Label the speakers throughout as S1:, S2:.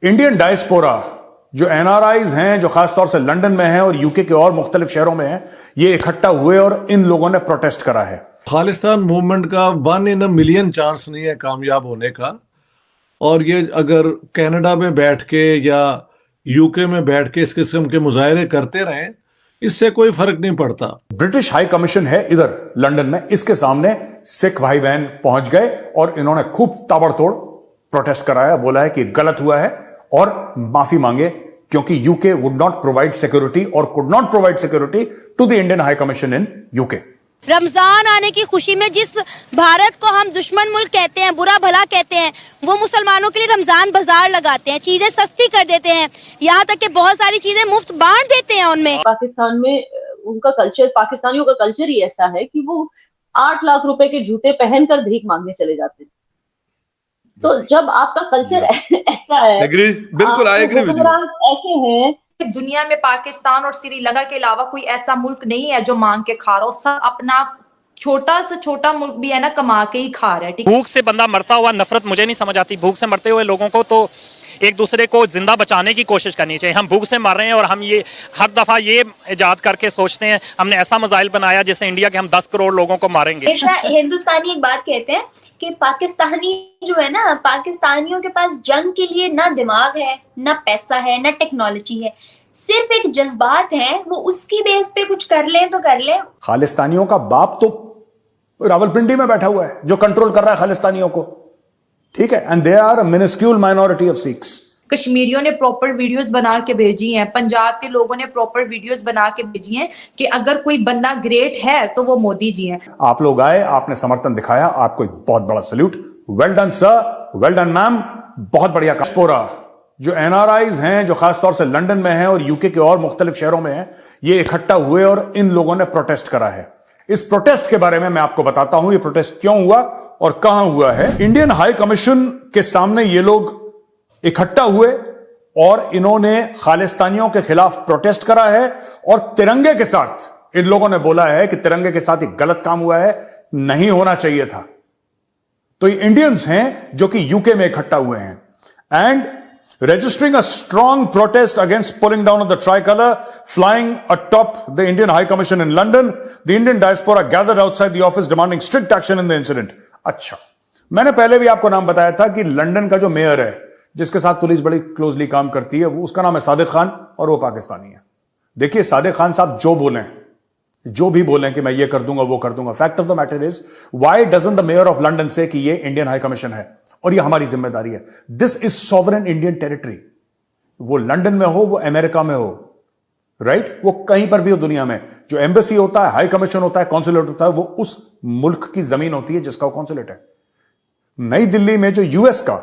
S1: Indian diaspora जो NRIs हैं, जो खासतौर से लंदन में हैं और यूके के और मुख्तलिफ शहरों में हैं, ये इकट्ठा हुए और इन लोगों ने प्रोटेस्ट करा है।
S2: खालिस्तान मूवमेंट का 1 in a million चांस नहीं है कामयाब होने का। और ये अगर कनाडा में बैठ के या यूके में बैठ के इस किस्म के मुजाहरे करते रहें, इससे कोई फर्क नहीं पड़ता।
S1: ब्रिटिश हाई कमीशन है इधर लंदन में, इसके सामने सिख भाई बहन पहुंच गए और इन्होंने खूब ताबड़तोड़ प्रोटेस्ट कराया, बोला है कि गलत हुआ है और माफी मांगे, क्योंकि UK would not provide security और could not provide security to the Indian High Commission in UK.
S3: Ramzan आने की खुशी में जिस भारत को हम दुश्मन मुल्क कहते हैं, बुरा भला कहते हैं, वो मुसलमानों के लिए रमजान बाजार लगाते हैं, चीजें सस्ती कर देते हैं, यहाँ तक कि बहुत सारी चीजें मुफ्त बांट देते हैं उनमें।
S4: पाकिस्तान में उनका कल्चर, पाकिस्तानियों का कल्चर ही ऐसा है कि वो 8 लाख रुपए के जूते पहनकर भीख मांगने चले जाते हैं। तो जब आपका कल्चर ऐसा है,
S5: बिल्कुल
S4: ऐसे हैं,
S6: दुनिया में पाकिस्तान और श्रीलंका के अलावा कोई ऐसा मुल्क नहीं है जो मांग के खा रहा हो। सब अपना छोटा से छोटा मुल्क भी है ना, कमा के ही खा रहा है।
S7: भूख से बंदा मरता हुआ नफरत मुझे नहीं समझ आती। भूख से मरते हुए लोगों को तो एक दूसरे को जिंदा बचाने की कोशिश करनी चाहिए। हम भूख से मर रहे हैं और हम ये हर दफा ये इजाद करके सोचते हैं हमने ऐसा मिसाइल बनाया जैसे इंडिया के हम 10 करोड़ लोगों को मारेंगे।
S8: हिंदुस्तानी एक बात कहते हैं कि पाकिस्तानी जो है ना, पाकिस्तानियों के पास जंग के लिए ना दिमाग है, ना पैसा है, ना टेक्नोलॉजी है, सिर्फ एक जज्बात है। वो उसकी बेस पे कुछ कर लें तो कर लें।
S1: खालिस्तानियों का बाप तो रावलपिंडी में बैठा हुआ है जो कंट्रोल कर रहा है खालिस्तानियों को, ठीक है, and they are a minuscule minority of Sikhs.
S6: कश्मीरियों ने प्रॉपर वीडियोस बना के भेजी हैं, पंजाब के लोगों ने प्रॉपर वीडियोस बना के भेजी हैं कि अगर कोई बंदा ग्रेट है तो वो मोदी जी हैं।
S1: आप लोग आए, आपने समर्थन दिखाया, आपको एक बहुत बड़ा salute. Well done sir, well done ma'am, बहुत बढ़िया। डायस्पोरा जो एनआरआईज हैं, जो खासतौर से लंदन में हैं और यूके के और मुख्तलिफ शहरों में हैं, ये इकट्ठा हुए और इन लोगों ने प्रोटेस्ट करा है। इस प्रोटेस्ट के बारे में मैं आपको बताता हूं, ये प्रोटेस्ट क्यों हुआ और कहां हुआ है। इंडियन हाई कमीशन के सामने ये लोग इकट्ठा हुए और इन्होंने खालिस्तानियों के खिलाफ प्रोटेस्ट करा है और तिरंगे के साथ इन लोगों ने बोला है कि तिरंगे के साथ एक गलत काम हुआ है, नहीं होना चाहिए था। तो ये इंडियंस हैं जो कि यूके में इकट्ठा हुए हैं and registering a strong protest against pulling down of the tricolor flying atop the Indian High Commission in London. The Indian diaspora gathered outside the office demanding strict action in the incident. अच्छा, मैंने पहले भी आपको नाम बताया था कि London का जो मेयर है, जिसके साथ पुलिस बड़ी क्लोजली काम करती है, वो उसका नाम है सादिक खान और वो पाकिस्तानी है। देखिए सादिक खान साहब जो भी बोलें कि मैं ये कर दूंगा वो कर दूंगा, fact of the matter is why doesn't the mayor of London से कि ये इंडियन हाई कमीशन है और ये हमारी जिम्मेदारी है। This is sovereign Indian territory. वो लंदन में हो, वो अमेरिका में हो, राइट, वो कहीं पर भी हो दुनिया में, जो एम्बेसी होता है, हाई कमीशन होता है, कॉन्सुलेट होता है, वो उस मुल्क की जमीन होती है जिसका कॉन्सुलेट है। नई दिल्ली में जो यूएस का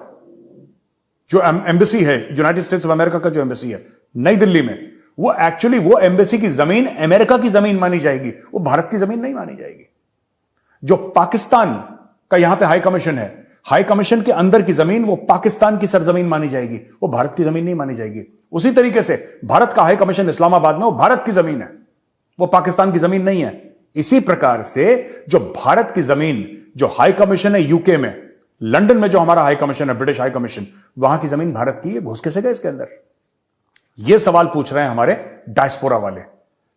S1: जो एम्बेसी है, यूनाइटेड स्टेट्स ऑफ अमेरिका का जो एम्बेसी है नई दिल्ली में, वो एक्चुअली वो एम्बेसी की जमीन अमेरिका की जमीन मानी जाएगी, वो भारत की जमीन नहीं मानी जाएगी। जो पाकिस्तान का यहां पे हाई कमीशन है, हाई कमीशन के अंदर की जमीन वो पाकिस्तान की सरजमीन मानी जाएगी, वो भारत की जमीन नहीं मानी जाएगी। उसी तरीके से भारत का हाई कमीशन इस्लामाबाद में, वो भारत की जमीन है, वो पाकिस्तान की जमीन नहीं है। इसी प्रकार से जो भारत की जमीन, जो हाई कमीशन है यूके में, लंदन में जो हमारा हाई कमीशन है, ब्रिटिश हाई कमीशन, वहां की जमीन भारत की है। घुस कैसे गए इसके अंदर? ये सवाल पूछ रहे हैं हमारे डायस्पोरा वाले।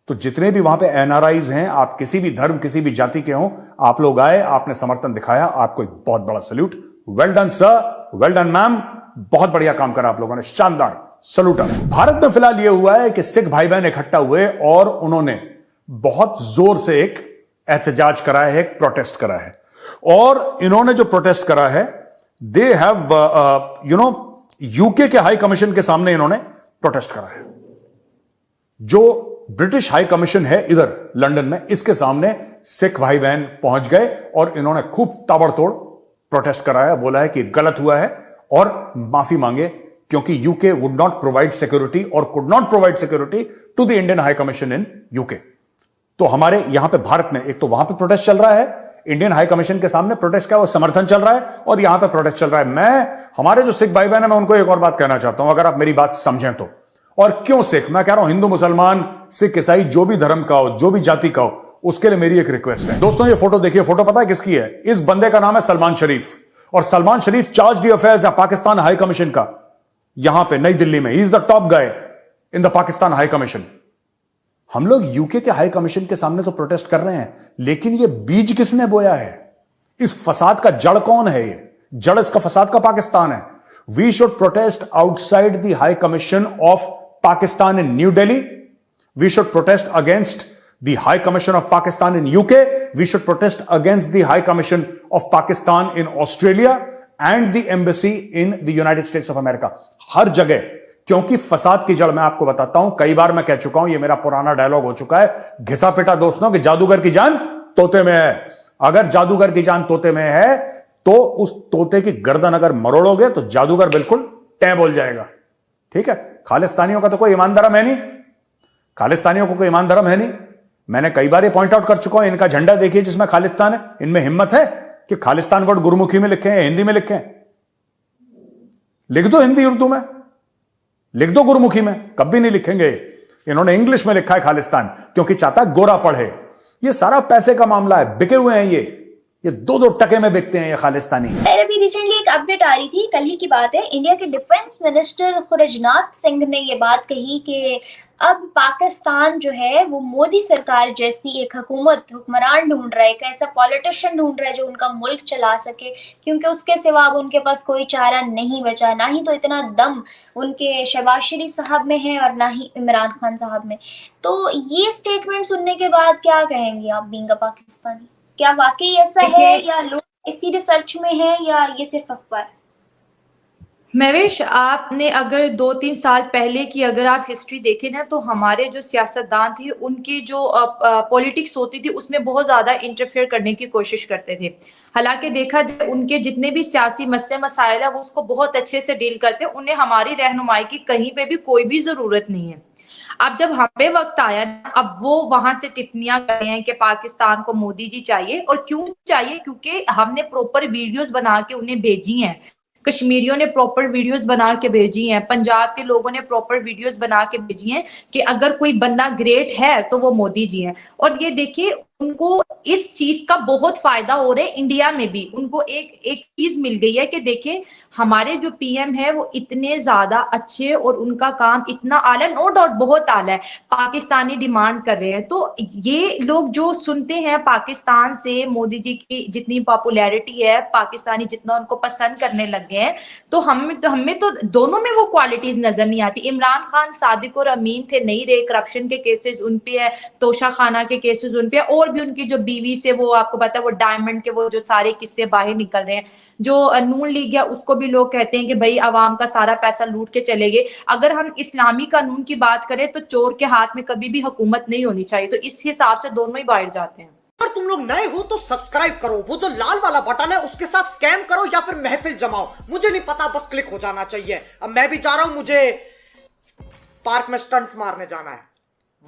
S1: तो जितने भी वहां पे एनआरआईज हैं, आप किसी भी धर्म, किसी भी जाति के हों, आप लोग आए, आपने समर्थन दिखाया, आपको एक बहुत बड़ा salute. Well done sir, well done ma'am, बहुत बढ़िया काम करा आप लोगों ने, शानदार, सल्यूट। भारत में फिलहाल यह हुआ है कि सिख भाई बहन इकट्ठा हुए और उन्होंने बहुत जोर से एक एहतजाज करा है, एक प्रोटेस्ट करा है। और इन्होंने जो प्रोटेस्ट करा है, दे हैव यूके के हाई कमीशन के सामने इन्होंने प्रोटेस्ट करा है। जो ब्रिटिश हाई कमीशन है इधर लंदन में, इसके सामने सिख भाई बहन पहुंच गए और इन्होंने खूब ताबड़तोड़ प्रोटेस्ट कराया, बोला है कि गलत हुआ है और माफी मांगे, क्योंकि UK would not provide security और could not provide security to the Indian High Commission in UK. तो हमारे यहां पे भारत में एक तो वहां पे प्रोटेस्ट चल रहा है, इंडियन हाई कमीशन के सामने प्रोटेस्ट का वो समर्थन चल रहा है, और यहां पे प्रोटेस्ट चल रहा है। मैं हमारे जो सिख भाई बहन है, मैं उनको एक और बात कहना चाहता हूं, अगर आप मेरी बात समझें तो। और क्यों सिख, मैं कह रहा हूं हिंदू, मुसलमान, सिख, ईसाई, जो भी धर्म का हो, जो भी जाति का हो, उसके लिए मेरी एक रिक्वेस्ट है। दोस्तों ये फोटो देखिए, फोटो पता है किसकी है? इस बंदे का नाम है सलमान शरीफ, और सलमान शरीफ चार्ज दी अफेयर्स है पाकिस्तान हाई कमीशन का। यहां पे नई दिल्ली में, he is the top guy in the Pakistan high commission. हम लोग यूके के हाई कमीशन के सामने तो प्रोटेस्ट कर रहे हैं, लेकिन ये बीज किसने बोया है? इस फसाद का जड़ कौन है? ये जड़ इसका फसाद का पाकिस्तान है। We should protest outside the high commission of Pakistan in New Delhi. We should protest against the High Commission of Pakistan in UK. We should protest against the High Commission of Pakistan in Australia and the embassy in the United States of America. हर जगह, क्योंकि फसाद की जड़ मैं आपको बताता हूं, कई बार मैं कह चुका हूं, ये मेरा पुराना डायलॉग हो चुका है, घिसा पिटा दोस्तों, कि जादूगर की जान तोते में है। अगर जादूगर की जान तोते में है तो उस तोते की गर्दन अगर मरोड़ोगे तो जादूगर बिल्कुल टै बोल जाएगा। ठीक है? खालिस्तानियों का तो कोई ईमान धर्म है नहीं, खालिस्तानियों को कोई ईमान धर्म है नहीं। मैंने कई बार ये पॉइंट आउट कर चुका हूं, इनका झंडा देखिए जिसमें खालिस्तान है, इनमें हिम्मत है कि खालिस्तान वर्ड गुरुमुखी में लिखे हैं, हिंदी में लिखे हैं? लिख दो हिंदी उर्दू में, लिख दो गुरुमुखी में, कभी नहीं लिखेंगे। इन्होंने इंग्लिश में लिखा है खालिस्तान, क्योंकि चाहता है गोरा पढ़े। ये सारा पैसे का मामला है, बिके हुए हैं ये 2-2 टके में बिकते हैं ये खालिस्तानी।
S8: अभी रिसेंटली एक अपडेट आ रही थी, कल ही की बात है, इंडिया के डिफेंस मिनिस्टर खुरजनाथ सिंह ने ये बात कही कि अब पाकिस्तान जो है वो मोदी सरकार जैसी एक हुक्मरान ढूंढ रहा है, एक ऐसा पॉलिटिशियन ढूंढ रहा है जो उनका मुल्क चला सके, क्योंकि उसके सिवा अब उनके पास कोई चारा नहीं बचा। ना ही तो इतना दम उनके शहबाज शरीफ साहब में है और ना ही इमरान खान साहब में। तो ये स्टेटमेंट सुनने के बाद क्या कहेंगे आप बीइंग अ पाकिस्तानी? क्या वाकई ऐसा है या लोग इसी रिसर्च में है या ये सिर्फ अफवाह है?
S6: महवेश, आपने अगर 2-3 साल पहले की अगर आप हिस्ट्री देखें ना, तो हमारे जो सियासतदान थे उनकी जो पॉलिटिक्स होती थी उसमें बहुत ज्यादा इंटरफेयर करने की कोशिश करते थे। हालांकि देखा जाए उनके जितने भी सियासी मसले मसाइल है वो उसको बहुत अच्छे से डील करते, उन्हें हमारी रहनुमाई की कहीं पे भी कोई भी जरूरत नहीं है। अब जब हमें वक्त आया, अब वो वहां से टिप्पणियां कर रहे हैं कि पाकिस्तान को मोदी जी चाहिए। और क्यों चाहिए? क्योंकि हमने प्रॉपर वीडियोस बना के उन्हें भेजी हैं, कश्मीरियों ने प्रॉपर वीडियोस बना के भेजी हैं, पंजाब के लोगों ने प्रॉपर वीडियोस बना के भेजी हैं कि अगर कोई बंदा ग्रेट है तो वो मोदी जी हैं। और ये देखिए उनको इस चीज का बहुत फायदा हो रहा है, इंडिया में भी उनको एक चीज मिल गई है कि देखिए हमारे जो पीएम है वो इतने ज्यादा अच्छे और उनका काम इतना आला, नो डाउट बहुत आला है, पाकिस्तानी डिमांड कर रहे हैं। तो ये लोग जो सुनते हैं पाकिस्तान से, मोदी जी की जितनी पॉपुलैरिटी है, पाकिस्तानी जितना उनको पसंद करने लग गए हैं, तो हमें तो दोनों में वो क्वालिटीज नजर नहीं आती। इमरान खान सादिक और अमीन थे, नहीं रहे, करप्शन के केसेस उन पे है, तोशा खाना के केसेस उन पे, और भी उनकी जो बीवी से वो आपको पता है वो डायमंड के वो जो सारे किस्से बाहर निकल रहे हैं। जो नून लीग है उसको भी लोग कहते हैं कि भाई अवाम का सारा पैसा लूट के चले गए। अगर हम इस्लामी कानून की बात करें तो चोर के हाथ में कभी भी हुकूमत नहीं होनी चाहिए, तो इस हिसाब से दोनों ही बाहर जाते हैं।
S5: अगर तुम लोग नए हो तो सब्सक्राइब करो, वो जो लाल वाला बटन है उसके साथ स्कैम करो या फिर महफिल जमाओ, मुझे नहीं पता, बस क्लिक हो जाना चाहिए। अब मैं भी जा रहा हूं, मुझे पार्क में स्टंट्स मारने जाना है।